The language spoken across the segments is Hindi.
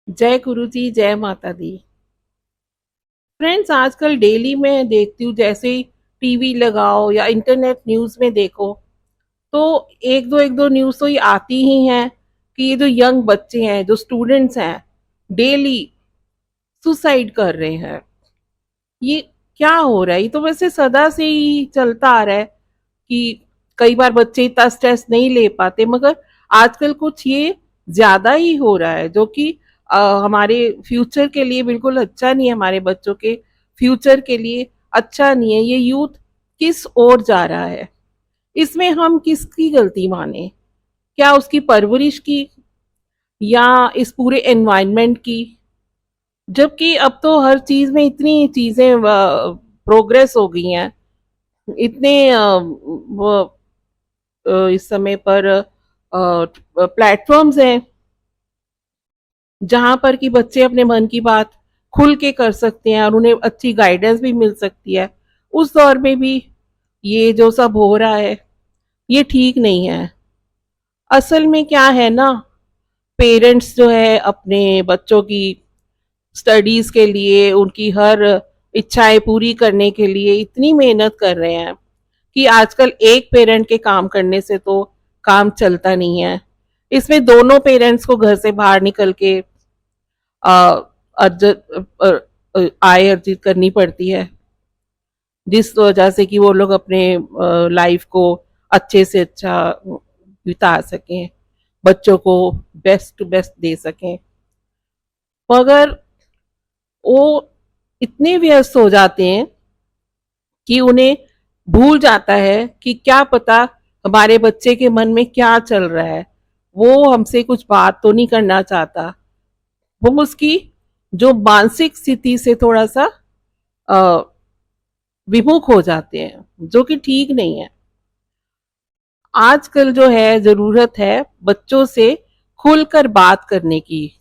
जय गुरु जी, जय माता दी। फ्रेंड्स, आजकल डेली मैं देखती हूँ, जैसे ही टीवी लगाओ या इंटरनेट न्यूज़ में देखो तो एक दो न्यूज़ तो ये आती ही हैं कि ये जो यंग बच्चे हैं, जो स्टूडेंट्स हैं, डेली सुसाइड कर रहे हैं। ये क्या हो रहा है? ये तो वैसे सदा से ही चलता आ रहा है कि कई बार बच्चे इतना स्ट्रेस नहीं ले पाते, मगर आजकल कुछ ये ज्यादा ही हो रहा है, जो कि हमारे फ्यूचर के लिए बिल्कुल अच्छा नहीं है, हमारे बच्चों के फ्यूचर के लिए अच्छा नहीं है। ये यूथ किस ओर जा रहा है? इसमें हम किसकी गलती माने? क्या उसकी परवरिश की या इस पूरे एनवायरनमेंट की? जबकि अब तो हर चीज में इतनी चीजें प्रोग्रेस हो गई हैं, इतने इस समय पर प्लेटफॉर्म्स हैं जहां पर कि बच्चे अपने मन की बात खुल के कर सकते हैं और उन्हें अच्छी गाइडेंस भी मिल सकती है। उस दौर में भी ये जो सब हो रहा है, ये ठीक नहीं है। असल में क्या है ना, पेरेंट्स जो है अपने बच्चों की स्टडीज के लिए, उनकी हर इच्छाएं पूरी करने के लिए इतनी मेहनत कर रहे हैं कि आजकल एक पेरेंट के काम करने से तो काम चलता नहीं है। इसमें दोनों पेरेंट्स को घर से बाहर निकल के आय अर्जित करनी पड़ती है, जिस वजह से कि वो लोग अपने लाइफ को अच्छे से अच्छा बिता सकें, बच्चों को बेस्ट टू बेस्ट दे सकें। मगर वो इतने व्यस्त हो जाते हैं कि उन्हें भूल जाता है कि क्या पता हमारे बच्चे के मन में क्या चल रहा है। वो हमसे कुछ बात तो नहीं करना चाहता, वो उसकी जो मानसिक स्थिति से थोड़ा सा अ, विमुख हो जाते हैं, जो कि ठीक नहीं है। आजकल जो है जरूरत है बच्चों से खुलकर बात करने की।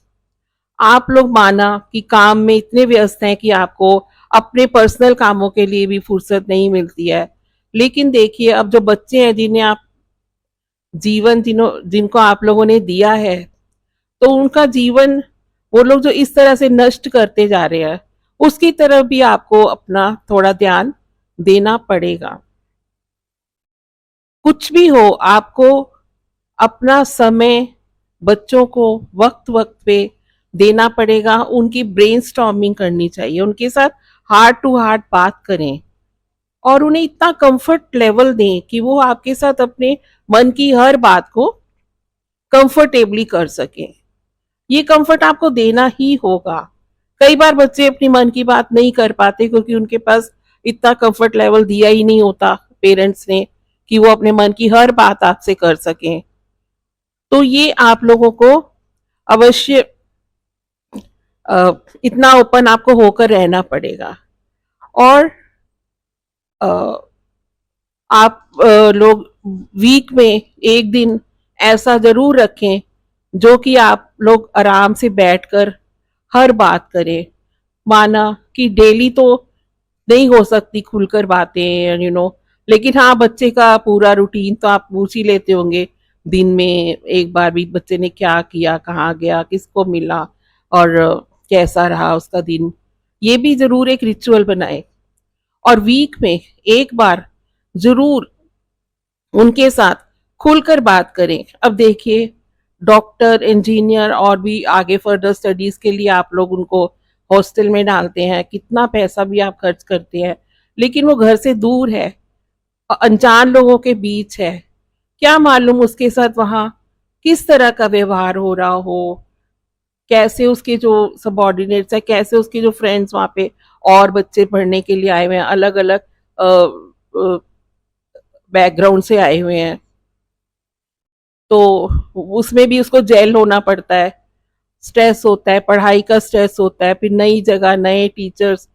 आप लोग माना कि काम में इतने व्यस्त हैं कि आपको अपने पर्सनल कामों के लिए भी फुर्सत नहीं मिलती है, लेकिन देखिए अब जो बच्चे हैं जिन्हें आप जीवन जिनको आप लोगों ने दिया है, तो उनका जीवन वो लोग जो इस तरह से नष्ट करते जा रहे हैं, उसकी तरफ भी आपको अपना थोड़ा ध्यान देना पड़ेगा। कुछ भी हो, आपको अपना समय बच्चों को वक्त वक्त पे देना पड़ेगा। उनकी ब्रेनस्टॉर्मिंग करनी चाहिए, उनके साथ हार्ट टू हार्ट बात करें और उन्हें इतना कंफर्ट लेवल दें कि वो आपके साथ अपने मन की हर बात को कंफर्टेबली कर सकें। ये कंफर्ट आपको देना ही होगा। कई बार बच्चे अपनी मन की बात नहीं कर पाते क्योंकि उनके पास इतना कंफर्ट लेवल दिया ही नहीं होता पेरेंट्स ने कि वो अपने मन की हर बात आपसे कर सकें। तो ये आप लोगों को अवश्य इतना ओपन आपको होकर रहना पड़ेगा। और आप लोग वीक में एक दिन ऐसा जरूर रखें जो कि आप लोग आराम से बैठकर हर बात करें। माना कि डेली तो नहीं हो सकती खुलकर बातें, लेकिन हाँ, बच्चे का पूरा रूटीन तो आप पूछ ही लेते होंगे। दिन में एक बार भी बच्चे ने क्या किया, कहाँ गया, किसको मिला और कैसा रहा उसका दिन, ये भी जरूर एक रिचुअल बनाए। और वीक में एक बार जरूर उनके साथ खुलकर बात करें। अब देखिए, डॉक्टर, इंजीनियर और भी आगे फर्दर स्टडीज के लिए आप लोग उनको हॉस्टल में डालते हैं, कितना पैसा भी आप खर्च करते हैं, लेकिन वो घर से दूर है, अनजान लोगों के बीच है। क्या मालूम उसके साथ वहां किस तरह का व्यवहार हो रहा हो, कैसे उसके जो सबॉर्डिनेट्स है, कैसे उसके जो फ्रेंड्स वहां पे और बच्चे पढ़ने के लिए आए हुए हैं, अलग अलग बैकग्राउंड से आए हुए हैं, तो उसमें भी उसको जेल होना पड़ता है। स्ट्रेस होता है, पढ़ाई का स्ट्रेस होता है, फिर नई जगह, नए टीचर्स,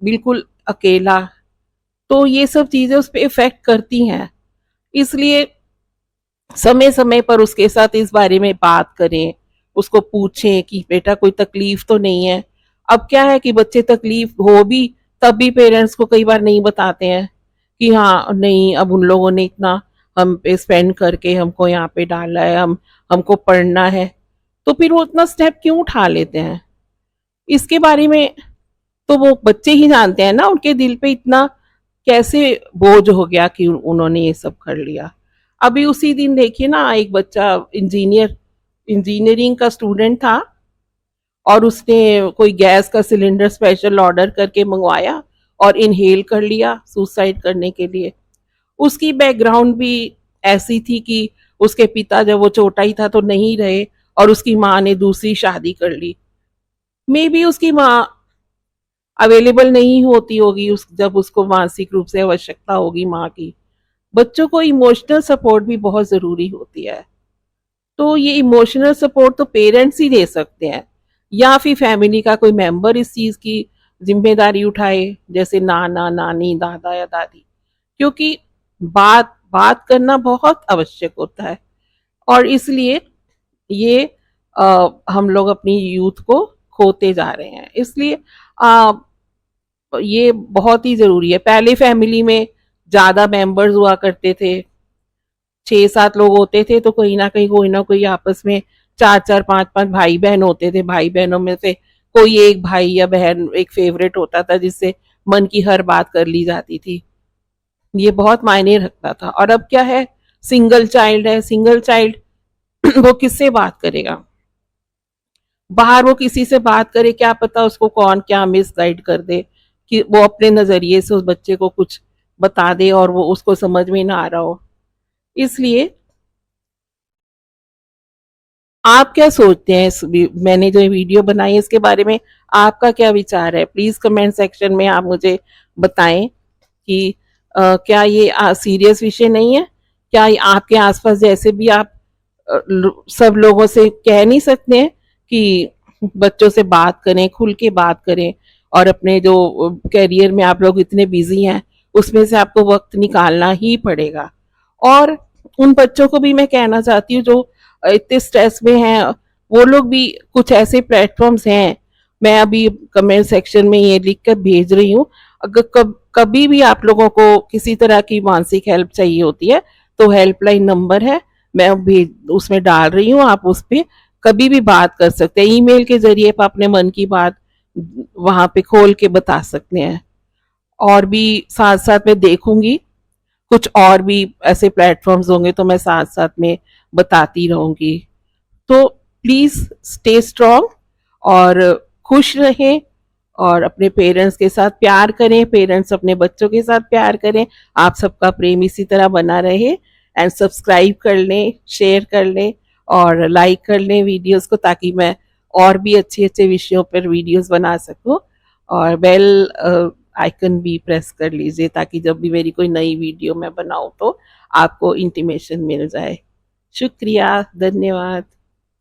बिल्कुल अकेला। तो ये सब चीजें उस पर इफेक्ट करती हैं। इसलिए समय समय पर उसके साथ इस बारे में बात करें, उसको पूछें कि बेटा कोई तकलीफ तो नहीं है। अब क्या है कि बच्चे तकलीफ हो भी तब भी पेरेंट्स को कई बार नहीं बताते हैं कि हाँ नहीं, अब उन लोगों ने इतना हम पे स्पेंड करके हमको यहाँ पे डाला है, हमको पढ़ना है। तो फिर वो उतना स्टेप क्यों उठा लेते हैं? इसके बारे में तो वो बच्चे ही जानते हैं ना, उनके दिल पे इतना कैसे बोझ हो गया कि उन्होंने ये सब कर लिया। अभी उसी दिन देखिए ना, एक बच्चा इंजीनियरिंग का स्टूडेंट था और उसने कोई गैस का सिलेंडर स्पेशल ऑर्डर करके मंगवाया और इनहेल कर लिया सुसाइड करने के लिए। उसकी बैकग्राउंड भी ऐसी थी कि उसके पिता जब वो छोटा ही था तो नहीं रहे और उसकी माँ ने दूसरी शादी कर ली। मे बी उसकी माँ अवेलेबल नहीं होती होगी उस जब उसको मानसिक रूप से आवश्यकता होगी माँ की। बच्चों को इमोशनल सपोर्ट भी बहुत ज़रूरी होती है। तो ये इमोशनल सपोर्ट तो पेरेंट्स ही दे सकते हैं या फिर फैमिली का कोई मेंबर इस चीज़ की जिम्मेदारी उठाए, जैसे नाना नानी दादा या दादी। क्योंकि बात बात करना बहुत आवश्यक होता है और इसलिए ये हम लोग अपनी यूथ को खोते जा रहे हैं। इसलिए ये बहुत ही ज़रूरी है। पहले फैमिली में ज़्यादा मेंबर्स हुआ करते थे, 6-7 लोग होते थे, तो कहीं ना कोई आपस में 4-4 5-5 भाई बहन होते थे। भाई बहनों में से कोई एक भाई या बहन एक फेवरेट होता था जिससे मन की हर बात कर ली जाती थी। ये बहुत मायने रखता था। और अब क्या है, सिंगल चाइल्ड है, सिंगल चाइल्ड वो किससे बात करेगा? बाहर वो किसी से बात करे, क्या पता उसको कौन क्या मिसगाइड कर दे कि वो अपने नजरिए से उस बच्चे को कुछ बता दे और वो उसको समझ में ना आ रहा हो। इसलिए आप क्या सोचते हैं मैंने जो वीडियो बनाई है इसके बारे में आपका क्या विचार है? प्लीज कमेंट सेक्शन में आप मुझे बताएं कि क्या ये सीरियस विषय नहीं है? क्या आपके आसपास जैसे भी आप सब लोगों से कह नहीं सकते हैं कि बच्चों से बात करें, खुल के बात करें, और अपने जो करियर में आप लोग इतने बिजी हैं उसमें से आपको वक्त निकालना ही पड़ेगा। और उन बच्चों को भी मैं कहना चाहती हूँ जो इतने स्ट्रेस में हैं, वो लोग भी कुछ ऐसे प्लेटफॉर्म्स हैं, मैं अभी कमेंट सेक्शन में ये लिख कर भेज रही हूँ। अगर कभी भी आप लोगों को किसी तरह की मानसिक हेल्प चाहिए होती है तो हेल्पलाइन नंबर है, मैं भेज उसमें डाल रही हूँ, आप उस पर कभी भी बात कर सकते हैं। ईमेल के जरिए आप अपने मन की बात वहां पे खोल के बता सकते हैं। और भी साथ साथ मैं देखूंगी कुछ और भी ऐसे प्लेटफॉर्म्स होंगे तो मैं साथ साथ में बताती रहूंगी। तो प्लीज स्टे स्ट्रांग और खुश रहें और अपने पेरेंट्स के साथ प्यार करें, पेरेंट्स अपने बच्चों के साथ प्यार करें। आप सबका प्रेम इसी तरह बना रहे। एंड सब्सक्राइब कर लें, शेयर कर लें और लाइक कर लें वीडियोस को, ताकि मैं और भी अच्छे अच्छे विषयों पर वीडियोस बना सकूं। और बेल आइकन भी प्रेस कर लीजिए ताकि जब भी मेरी कोई नई वीडियो मैं बनाऊं तो आपको इंटीमेशन मिल जाए। शुक्रिया, धन्यवाद।